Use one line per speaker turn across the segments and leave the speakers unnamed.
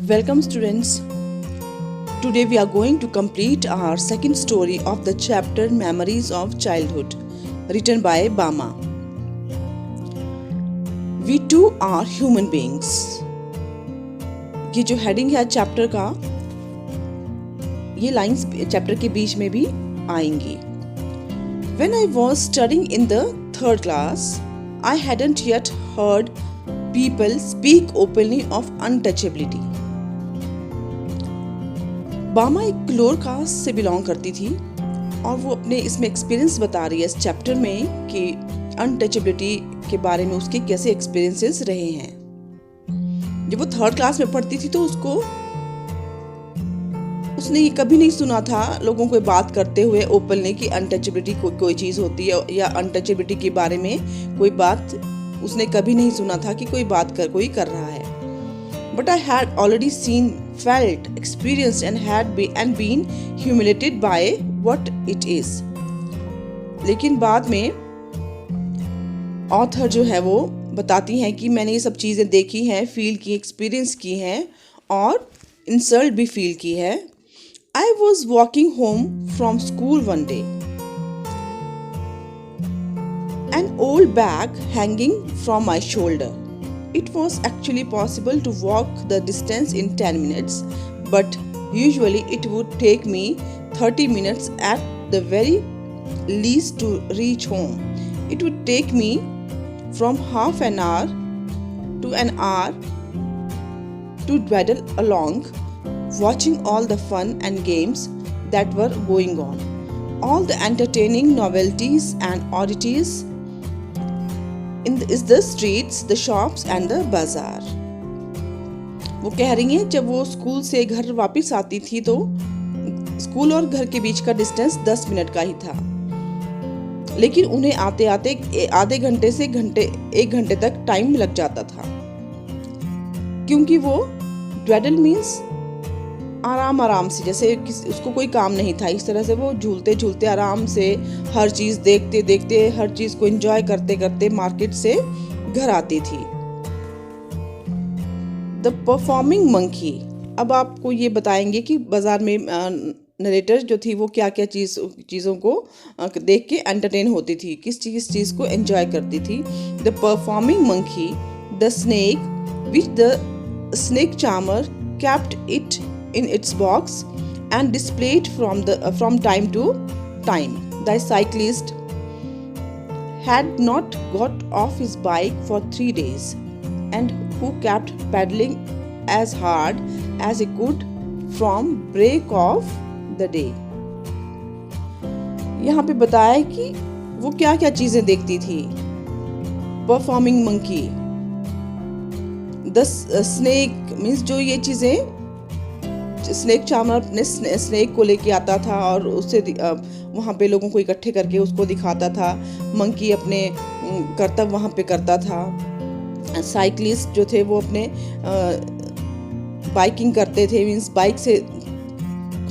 Welcome, students. Today we are going to complete our second story of the chapter Memories of Childhood, written by Bama. We too are human beings. ये जो heading है chapter का, ये lines chapter के बीच में भी आएंगी. When I was studying in the third class, I hadn't yet heard people speak openly of untouchability. बामा एक लोअर कास्ट से बिलोंग करती थी और वो अपने इसमें एक्सपीरियंस बता रही है इस चैप्टर में कि अनटचेबिलिटी के बारे में उसके कैसे एक्सपीरियंसेस रहे हैं. जब वो थर्ड क्लास में पढ़ती थी तो उसने ये कभी नहीं सुना था लोगों को बात करते हुए ओपनली कि अनटचेबिलिटी कोई चीज़ होती है या अनटचेबिलिटी के बारे में कोई बात उसने कभी नहीं सुना था कि कोई कर रहा है. But I had already seen, felt, experienced and been humiliated by what it is. लेकिन बाद में ऑथर जो है वो बताती हैं कि मैंने ये सब चीज़ें देखी हैं, फील की, एक्सपीरियंस की हैं और इंसल्ट भी फील की है. I was walking home from school one day. An old bag hanging from my shoulder. It was actually possible to walk the distance in 10 minutes, but usually it would take me 30 minutes at the very least to reach home. It would take me from half an hour to an hour to dawdle along, watching all the fun and games that were going on, all the entertaining novelties and oddities is the streets, the shops and the bazaar. वो कह रही हैं जब वो school से घर वापस आती थी तो स्कूल और घर के बीच का डिस्टेंस 10 मिनट का ही था, लेकिन उन्हें आते आते आधे घंटे से एक घंटे तक टाइम लग जाता था, क्योंकि वो ड्वेडल मीन्स आराम से, जैसे उसको कोई काम नहीं था. इस तरह से वो झूलते झूलते आराम से हर चीज़ देखते देखते हर चीज़ को एंजॉय करते करते मार्केट से घर आती थी. The performing monkey. अब आपको ये बताएंगे कि बाजार में नरेटर जो थी वो क्या क्या चीज़ों को देख के एंटरटेन होती थी, किस चीज़ को एंजॉय करती थी. The performing monkey, the snake which the snake charmer kept it in its box and displayed from time to time. The cyclist had not got off his bike for 3 days and who kept pedaling as hard as he could from break of the day. यहाँ पे बताया है कि वो क्या क्या चीजें देखती थी. Performing monkey, the snake means जो ये चीजें स्नेक चार्मर अपने स्नेक को लेके आता था और उससे वहाँ पे लोगों को इकट्ठे करके उसको दिखाता था. मंकी अपने कर्तव्य वहाँ पे करता था. साइकिलिस्ट जो थे वो अपने बाइकिंग करते थे, मीन्स बाइक से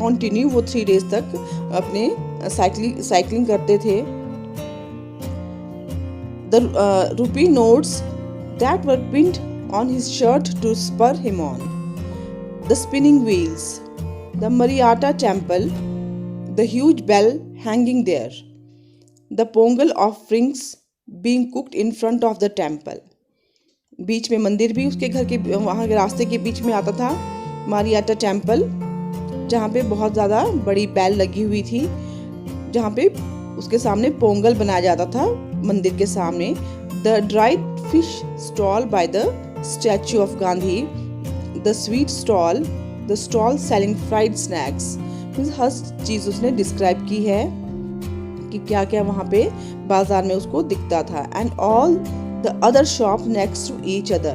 कंटिन्यू वो 3 डेज तक अपने साइकिलिंग करते थे. The rupee notes that were pinned on his shirt to spur him on. The spinning wheels, the Mariatta temple, the huge bell hanging there, the pongal offerings being cooked in front of the temple. बीच में मंदिर भी उसके घर के वहाँ के रास्ते के बीच में आता था. मारियाटा टेम्पल जहाँ पे बहुत ज़्यादा बड़ी बेल लगी हुई थी, जहाँ पे उसके सामने पोंगल बनाया जाता था मंदिर के सामने. The dried fish stall by the statue of Gandhi, the sweet stall, the stall selling fried snacks. हर चीज़ उसने डिस्क्राइब की है कि क्या क्या वहाँ पे बाजार में उसको दिखता था. And all the other shops next to each other.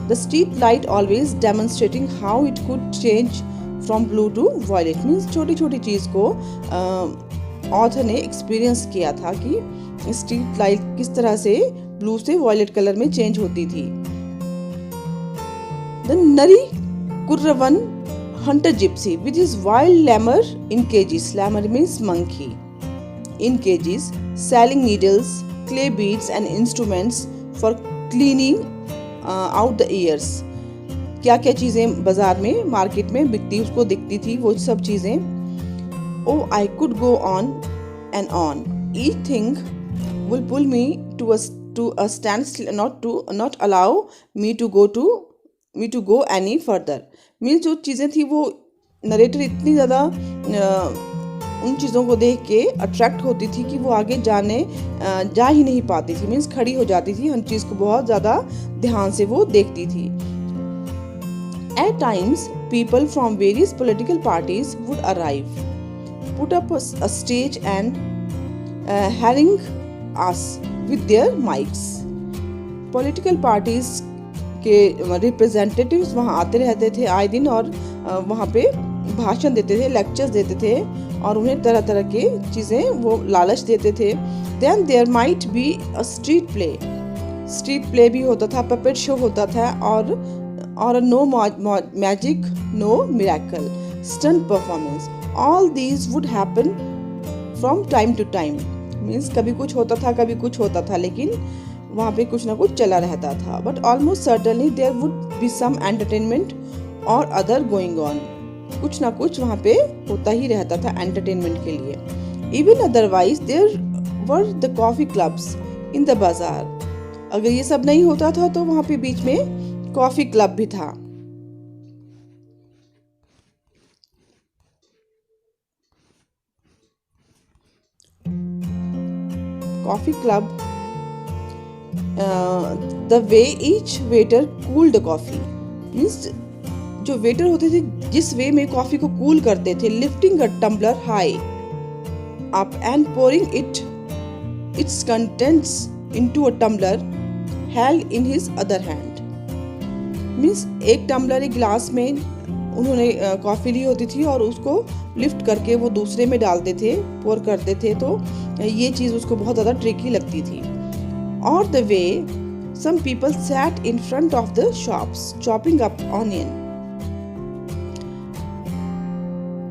The street light always demonstrating how it could change from blue to violet. Means छोटी छोटी चीज़ को ऑथर ने एक्सपीरियंस किया था कि स्ट्रीट लाइट किस तरह से ब्लू से वॉयलेट कलर में चेंज होती थी. The Nari Kurravan hunter gypsy with his wild lemur in cages. Lemur means monkey. In cages, selling needles, clay beads and instruments for cleaning out the ears. क्या क्या चीज़ें बाजार में market में बिकती उसको दिखती थी वो सब चीज़ें. Oh I could go on and on. Each thing will pull me to a standstill, not allow me to go any further. Means जो चीज़ें थी वो नरेटर इतनी ज़्यादा उन चीज़ों को देख के अट्रैक्ट होती थी कि वो आगे जा ही नहीं पाती थी. मीन्स खड़ी हो जाती थी, हर चीज़ को बहुत ज़्यादा ध्यान से वो देखती थी. At times, people from various political parties would arrive, put up a stage and harangue us with their mics. Political parties के रिप्रेजेंटेटिव्स वहाँ आते रहते थे आए दिन और वहाँ पे भाषण देते थे, लेक्चर्स देते थे और उन्हें तरह तरह के चीज़ें वो लालच देते थे. Then there might be a street play. Street play भी होता था, पपेट शो होता था और no magic, no miracle, stunt performance. All these would happen from time to time. Means कभी कुछ होता था, कभी कुछ होता था, लेकिन वहाँ पे कुछ ना कुछ चला रहता था. But almost certainly there would be some entertainment or other going on. कुछ ना कुछ वहाँ पे होता ही रहता था एंटरटेनमेंट के लिए. Even otherwise there were the coffee clubs in the bazaar. अगर ये सब नहीं होता था तो वहाँ पे बीच में कॉफी क्लब भी था. Coffee club, the way each waiter cool the coffee. Means जो वेटर होते थे जिस वे में कॉफी को कूल करते थे. Lifting a tumbler high up and pouring its contents into a tumbler held in his other hand. Means एक tumbler एक गिलास में उन्होंने कॉफ़ी ली होती थी और उसको लिफ्ट करके वो दूसरे में डालते थे, पोर करते थे. तो ये चीज़ उसको बहुत ज़्यादा ट्रिकी लगती थी. और the way some people sat in front of the shops chopping up onion.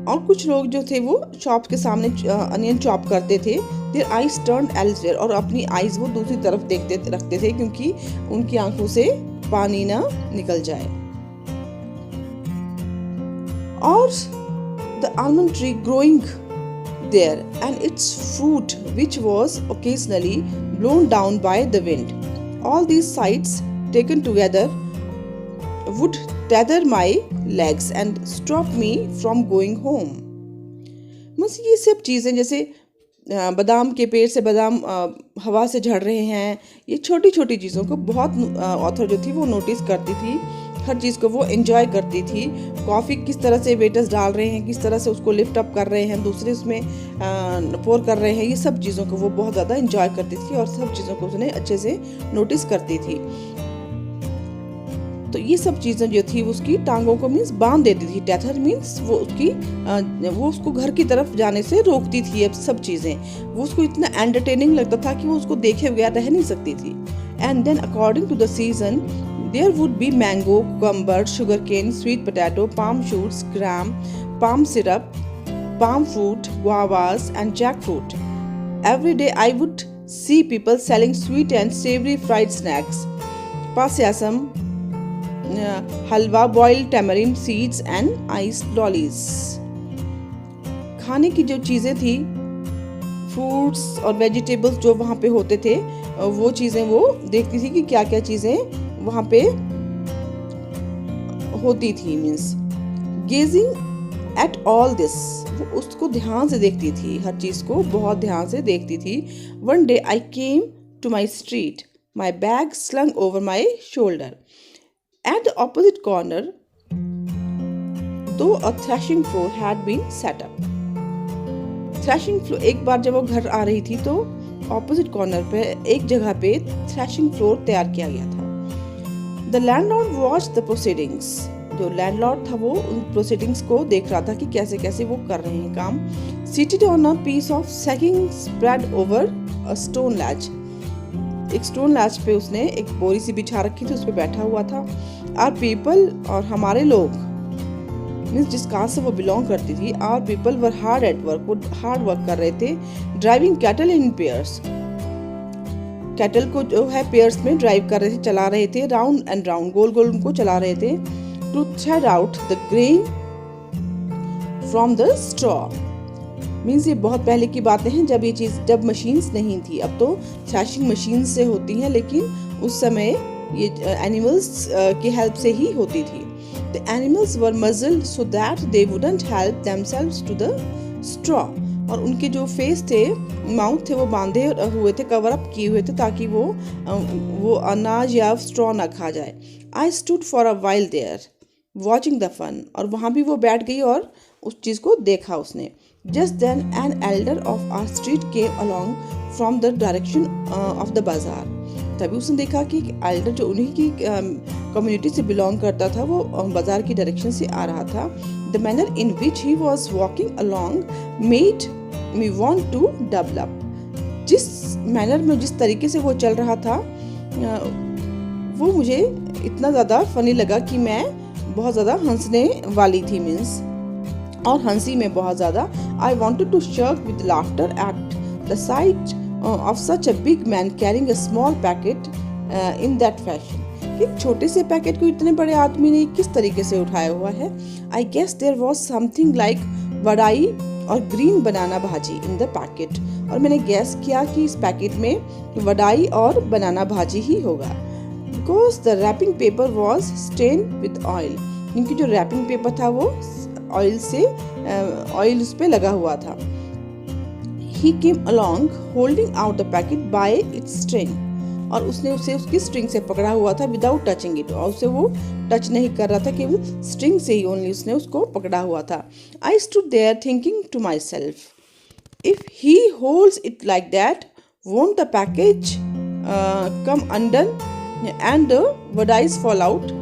और कुछ लोग जो थे वो शॉप के सामने अनियन चॉप करते थे. Their eyes turned elsewhere. और अपनी आईज वो दूसरी तरफ रखते थे क्योंकि उनकी आंखों से पानी ना निकल जाए. और the almond tree growing there and its fruit which was occasionally blown down by the wind. All these sights taken together would tether my legs and stop me from going home. बस ये सब चीज़ें जैसे बादाम के पेड़ से बादाम हवा से झड़ रहे हैं, ये छोटी छोटी चीज़ों को बहुत ऑथर जो थी वो नोटिस करती थी. हर चीज़ को वो एंजॉय करती थी. कॉफ़ी किस तरह से वेटर्स डाल रहे हैं, किस तरह से उसको लिफ्ट अप कर रहे हैं, दूसरे उसमें पोर कर रहे हैं, ये सब चीज़ों को वो बहुत ज़्यादा एंजॉय करती थी और सब चीज़ों को उसने अच्छे से नोटिस करती थी. तो ये सब चीज़ें जो थी उसकी टांगों को मीन्स बांध देती थी. टेथर मीन्स वो उसको घर की तरफ जाने से रोकती थी. अब सब चीज़ें वो उसको इतना एंटरटेनिंग लगता था कि वो उसको देखे बगैर रह नहीं सकती थी. And then according to the season there would be mango, cucumber, sugar cane, sweet potato, palm shoots, gram, palm syrup, palm fruit, guavas and jackfruit. Every day I would see people selling sweet and savory fried snacks, pasyasam, halwa, boiled tamarind seeds and iced lollies. खाने की जो चीज़ें थी, fruits और vegetables जो वहाँ पे होते थे, वो चीज़ें वो देखती थी कि क्या क्या चीज़ें वहाँ पे होती थी. Means gazing at all this, वो उसको ध्यान से देखती थी, हर चीज़ को बहुत ध्यान से देखती थी. One day I came to my street, my bag slung over my shoulder. At the opposite corner, though a threshing floor had been set up. Threshing floor, एक बार जब वो घर आ रही थी तो opposite corner पे एक जगह पे threshing floor तैयार किया गया था. The landlord watched the proceedings. जो landlord था वो उन proceedings को देख रहा था कि कैसे कैसे वो कर रहे हैं काम. Seated on a piece of sacking spread over a stone ledge. एक स्टोन लैच पे उसने एक बोरी सी बिछा रखी थी, उस पे बैठा हुआ था. आर पीपल, और हमारे लोग, मीन्स जिस कास्ट से वो बिलोंग करती थी, our people were hard at work, वो हार्ड वर्क कर रहे थे. Driving cattle in pairs, cattle को जो है पेयर्स में ड्राइव कर रहे थे, चला रहे थे. राउंड एंड राउंड, गोल गोल उनको चला रहे थे. to thread out the grain from the straw. Means ये बहुत पहले की बातें हैं जब मशीन्स नहीं थी. अब तो थ्रैशिंग मशीन से होती हैं, लेकिन उस समय ये एनिमल्स की हेल्प से ही होती थी. The animals were muzzled so that they wouldn't help themselves to the straw. और उनके जो फेस थे, माउथ थे, वो बांधे हुए थे, कवर अप किए हुए थे, ताकि वो अनाज या स्ट्रॉ ना खा जाए. I stood for a while there, watching the fun. और वहाँ भी वो बैठ गई और उस चीज़ को देखा उसने. Just then an elder of our street came along from the direction of the bazaar. तभी उसने देखा कि एल्डर जो उन्हीं की कम्युनिटी से बिलोंग करता था, वो बाजार की डायरेक्शन से आ रहा था. The manner in which he was walking along made me want to double up. जिस मैनर में, जिस तरीके से वो चल रहा था, वो मुझे इतना ज़्यादा फनी लगा कि मैं बहुत ज़्यादा हंसने वाली थी. मीन्स और हंसी में बहुत ज़्यादा. I wanted to shriek with laughter at the sight of such a big man carrying a small packet in that fashion. एक छोटे से पैकेट को इतने बड़े आदमी ने किस तरीके से उठाया हुआ है. I guess there was something like वड़ाई और ग्रीन बनाना भाजी in the packet. और मैंने गैस किया कि इस पैकेट में वड़ाई और बनाना भाजी ही होगा. Because the wrapping paper was stained with oil. क्योंकि जो रैपिंग पेपर था वो ऑयल उस पे लगा हुआ था. He came along holding out the packet by its string. और उसने उसे उसकी स्ट्रिंग से पकड़ा हुआ था without touching it. और उसे वो टच नहीं कर रहा था, केवल स्ट्रिंग से ही ओनली उसने उसको पकड़ा हुआ था. I stood there thinking to myself, if he holds it like that, won't the package come undone and the vadais fall out?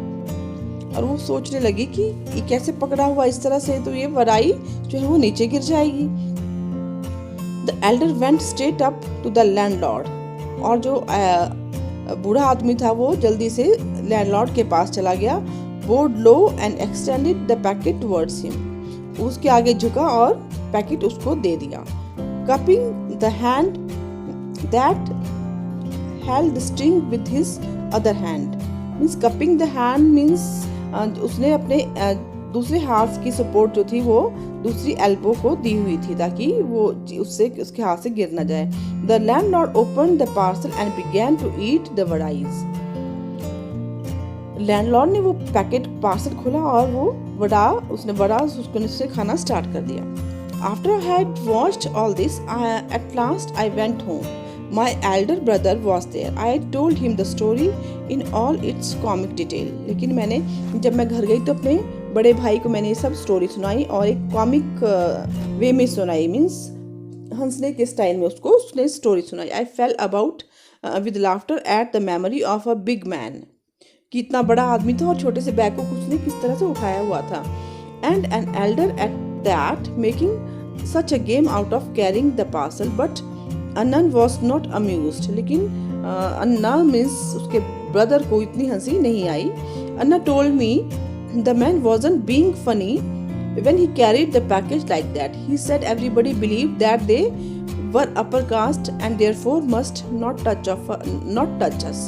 और वो सोचने लगी कि ये कैसे पकड़ा हुआ इस तरह से, तो ये वड़ाई जो है वो नीचे गिर जाएगी. The elder went straight up to the landlord. और जो बूढ़ा आदमी था वो जल्दी से लैंडलॉर्ड के पास चला गया. Bowed low and extended the packet towards him. उसके आगे झुका और पैकेट उसको दे दिया. Cupping the hand that held the string with his other hand. Means cupping the hand means उसने अपने दूसरे हाथ की सपोर्ट जो थी वो दूसरी एल्बो को दी हुई थी, ताकि वो उसके हाथ से गिर न जाए. The landlord opened the parcel and began to eat the vadais. Landlord ने वो पैकेट पार्सल खोला और वो उसने खाना स्टार्ट कर दिया. After I had watched all this, at last I went home. My elder brother was there. I told him the story in all its comic detail. लेकिन जब मैं घर गई तो अपने बड़े भाई को मैंने ये सब स्टोरी सुनाई और एक कॉमिक वे में सुनाई. मीन्स हंसने के स्टाइल में उसने स्टोरी सुनाई. I fell about with laughter at the memory of a big man. कि इतना बड़ा आदमी था और छोटे से बैग को उसने किस तरह से उठाया हुआ था. And an elder at that making such a game out of carrying the parcel. But annan was not amused. लेकिन अन्ना मीन्स उसके ब्रदर को इतनी हंसी नहीं आई. Anna told me the man wasn't being funny when he carried the package like that. He said everybody believed that they were upper caste and therefore must not touch us.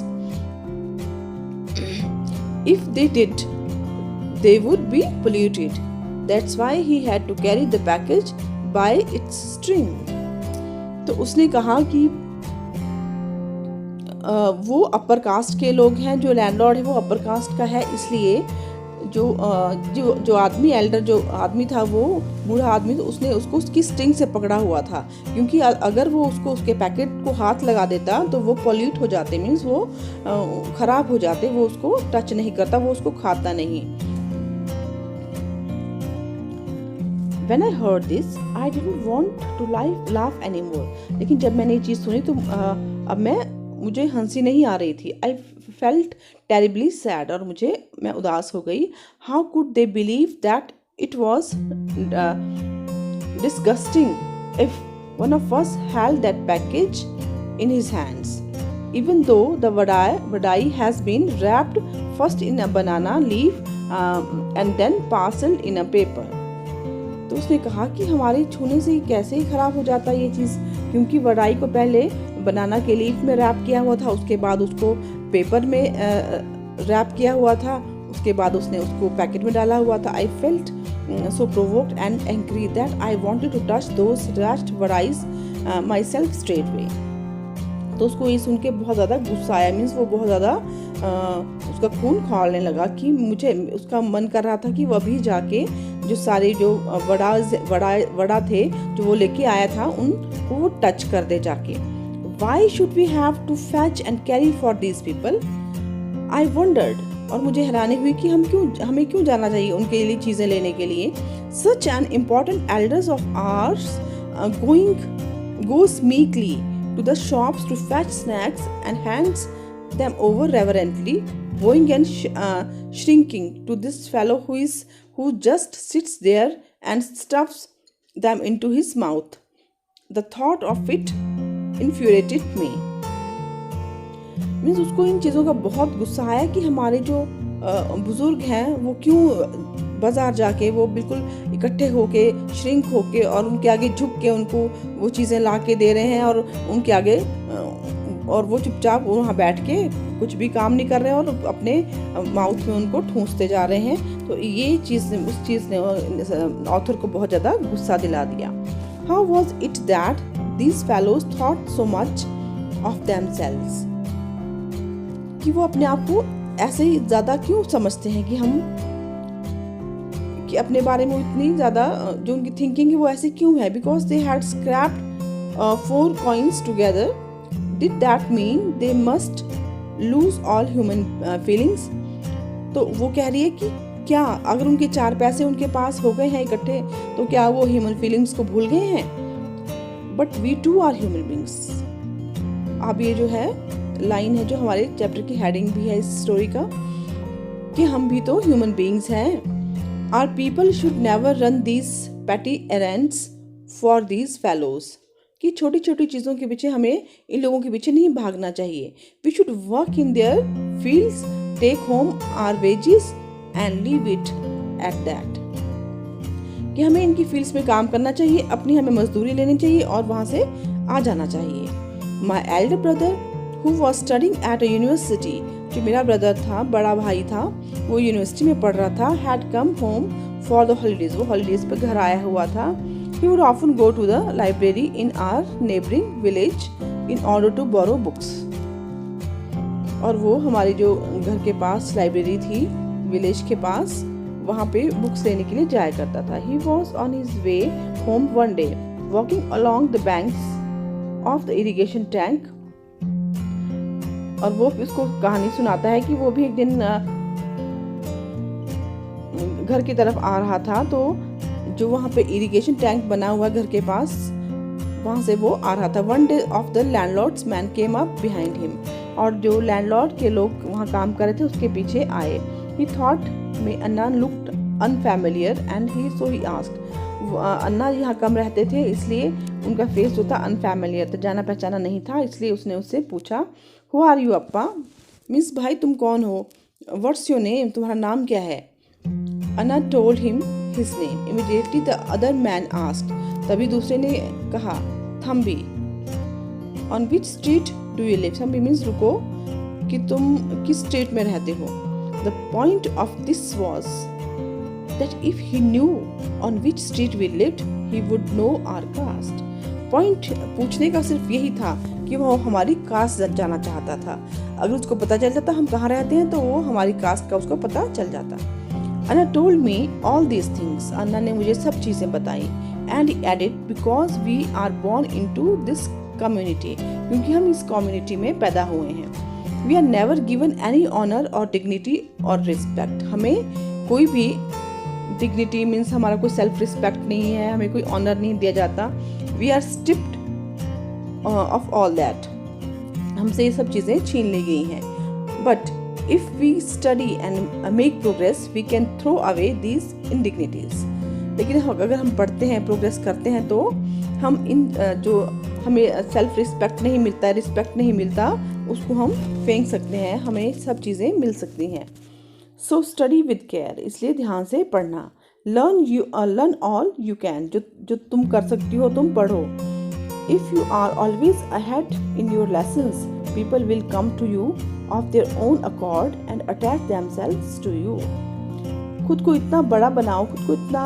If they did, they would be polluted. That's why he had to carry the package by its string. तो उसने कहा कि वो upper caste के लोग हैं. जो landlord है वो अपर कास्ट का है, इसलिए जो आदमी एल्डर जो आदमी था, वो बूढ़ा आदमी, तो उसने उसको उसकी स्ट्रिंग से पकड़ा हुआ था. क्योंकि अगर वो उसके पैकेट को हाथ लगा देता तो वो पॉल्यूट हो जाते. मीन्स वो खराब हो जाते. वो उसको टच नहीं करता, वो उसको खाता नहीं. When I heard this, I didn't want to laugh anymore. लेकिन जब मैंने ये चीज़ सुनी तो अब मुझे हंसी नहीं आ रही थी. I felt terribly sad. और मैं उदास हो गई. How could they believe that it was disgusting if one of us held that package in his hands, even though the vadai has been wrapped first in a banana leaf and then parceled in a paper. तो उसने कहा कि हमारे छूने से कैसे ही खराब हो जाता है ये चीज़, क्योंकि वड़ाई को पहले बनाना के लीफ में रैप किया हुआ था, उसके बाद उसको पेपर में रैप किया हुआ था, उसके बाद उसने उसको पैकेट में डाला हुआ था। I felt so provoked and angry that I wanted to touch those rushed worries myself straightway. तो उसको ये सुन के बहुत ज़्यादा गुस्सा आया, मीन्स वो बहुत ज़्यादा उसका खून खौलने लगा कि मुझे, उसका मन कर रहा था कि वो अभी जाके जो सारे जो वड़ा थे जो वो लेके आया था उनको वो टच कर दे जाके। Why should we have to fetch and carry for these people? I wondered. और मुझे हैरानी हुई कि हमें क्यों जाना चाहिए उनके लिए चीज़ें लेने के लिए। Such an important elders of ours goes meekly to the shops to fetch snacks and hands them over reverently, bowing and shrinking to this fellow who just sits there and stuffs them into his mouth. The thought of it infuriated me. Means उसको इन चीज़ों का बहुत गुस्सा आया कि हमारे जो बुजुर्ग हैं वो क्यों बाज़ार जाके वो बिल्कुल इकट्ठे होके श्रिंक होके और उनके आगे झुक के उनको वो चीज़ें ला के दे रहे हैं और उनके आगे और वो चुपचाप वहाँ बैठ के कुछ भी काम नहीं कर रहे हैं और अपने माउथ में उनको ठूंसते जा रहे हैं। तो ये चीज़ उस चीज़ ने ऑथर को बहुत ज़्यादा गुस्सा दिला दिया। How was it that these fellows thought so much of themselves, कि वो अपने आप को ऐसे ही ज़्यादा क्यों समझते हैं कि अपने बारे में इतनी ज़्यादा जो उनकी थिंकिंग है वो ऐसे क्यों है। Because they had scraped 4 coins together, did that mean they must lose all human feelings. तो वो कह रही है कि क्या अगर उनके 4 पैसे उनके पास हो गए हैं इकट्ठे तो क्या वो ह्यूमन फीलिंग्स को भूल गए हैं। But we too are human beings. अब ये जो है लाइन है जो हमारे चैप्टर की हेडिंग भी है इस स्टोरी का, कि हम भी तो ह्यूमन बीइंग्स हैं। Our people should never run these petty errands for these fellows, कि छोटी छोटी चीज़ों के पीछे हमें इन लोगों के पीछे नहीं भागना चाहिए। We should work in their fields, take home our wages and leave it at that, कि हमें इनकी फील्ड्स में काम करना चाहिए, अपनी हमें मजदूरी लेनी चाहिए और वहाँ से आ जाना चाहिए। My elder brother who was studying at a university, जो मेरा ब्रदर था, बड़ा भाई था, वो यूनिवर्सिटी में पढ़ रहा था, had come home for the holidays, वो हॉलीडेज पे घर आया हुआ था। He would often go to the library in our neighboring village in order to borrow books, और वो हमारी जो घर के पास लाइब्रेरी थी विलेज के पास, वहाँ पे बुक्स लेने के लिए जाया करता था। He was on his way home one day, walking along the banks of the irrigation tank, और वो उसको कहानी सुनाता है कि वो भी एक दिन घर की तरफ आ रहा था, तो जो वहाँ पे इरिगेशन टैंक बना हुआ घर के पास, वहाँ से वो आ रहा था। One day of the landlords man came up behind him, और जो लैंडलॉर्ड के लोग वहाँ काम कर रहे थे उसके पीछे आए। He thought may Anna looked unfamiliar and he asked, Anna यहाँ कम रहते थे इसलिए उनका फेस जो था अनफैमिलियर था, जाना पहचाना नहीं था, इसलिए उसने उससे पूछा हु आर यू अप्पा, मीन्स भाई तुम कौन हो, व्हाट्स योर नेम, तुम्हारा नाम क्या है। Anna told him his name. Immediately the other man asked, तभी दूसरे ने कहा thambi, on which street do you live, thambi means रुको, कि तुम किस स्ट्रीट में रहते हो। The point of this was that if he knew on which street we lived, he would know our caste. Point पूछने का सिर्फ यही था कि वो हमारी कास्ट जाना चाहता था। अगर उसको पता चल जाता हम कहाँ रहते हैं तो वो हमारी कास्ट का उसको पता चल जाता। Anna told me all these things, Anna ने मुझे सब चीज़ें बताई। And he added because we are born into this community, क्योंकि हम इस कम्युनिटी में पैदा हुए हैं। We are never given any honour और डिग्निटी और रिस्पेक्ट, हमें कोई भी डिग्निटी मीन्स हमारा कोई सेल्फ रिस्पेक्ट नहीं है, हमें कोई ऑनर नहीं दिया जाता। We are stripped of all that, हमसे ये सब चीज़ें छीन ली गई हैं। But if we study and make progress we can throw away these indignities, लेकिन अगर हम पढ़ते हैं प्रोग्रेस करते हैं तो हम इन जो हमें सेल्फ रिस्पेक्ट नहीं मिलता है, रिस्पेक्ट नहीं मिलता, उसको हम फेंक सकते हैं, हमें सब चीज़ें मिल सकती हैं। सो स्टडी विद केयर, इसलिए ध्यान से पढ़ना। लर्न ऑल यू कैन, जो तुम कर सकती हो तुम पढ़ो। If you are always ahead in your lessons people will come to you of their own accord and attach themselves to you. खुद को इतना बड़ा बनाओ, खुद को इतना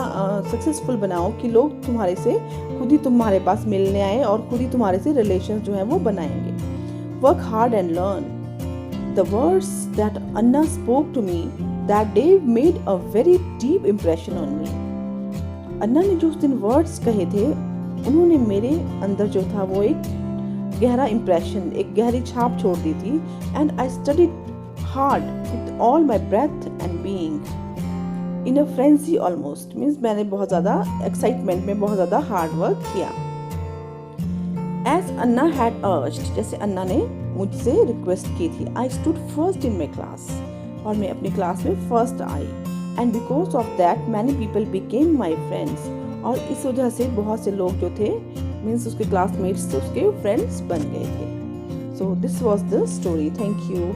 सक्सेसफुल बनाओ कि लोग तुम्हारे से खुद ही तुम्हारे पास मिलने आए और खुद ही तुम्हारे से रिलेशन जो है वो बनाएंगे. Work hard and learn. The words that Anna spoke to me that day made a very deep impression on me. अन्ना ने जो उस दिन वर्ड्स कहे थे उन्होंने मेरे अंदर जो था वो एक गहरा इम्प्रेशन, एक गहरी छाप छोड़ दी थी. And I studied hard with all my breath and being in a frenzy almost. Means मैंने बहुत ज़्यादा एक्साइटमेंट में बहुत ज़्यादा हार्ड वर्क किया. एज अन्ना हैड अर्ज्ड, जैसे अन्ना ने मुझसे रिक्वेस्ट की थी. I stood first in my class, और मैं अपनी क्लास में फर्स्ट आई. And because of that many people became my friends, और इस वजह से बहुत से लोग जो थे मीन्स उसके क्लासमेट्स उसके फ्रेंड्स बन गए थे. So this was the story. Thank you.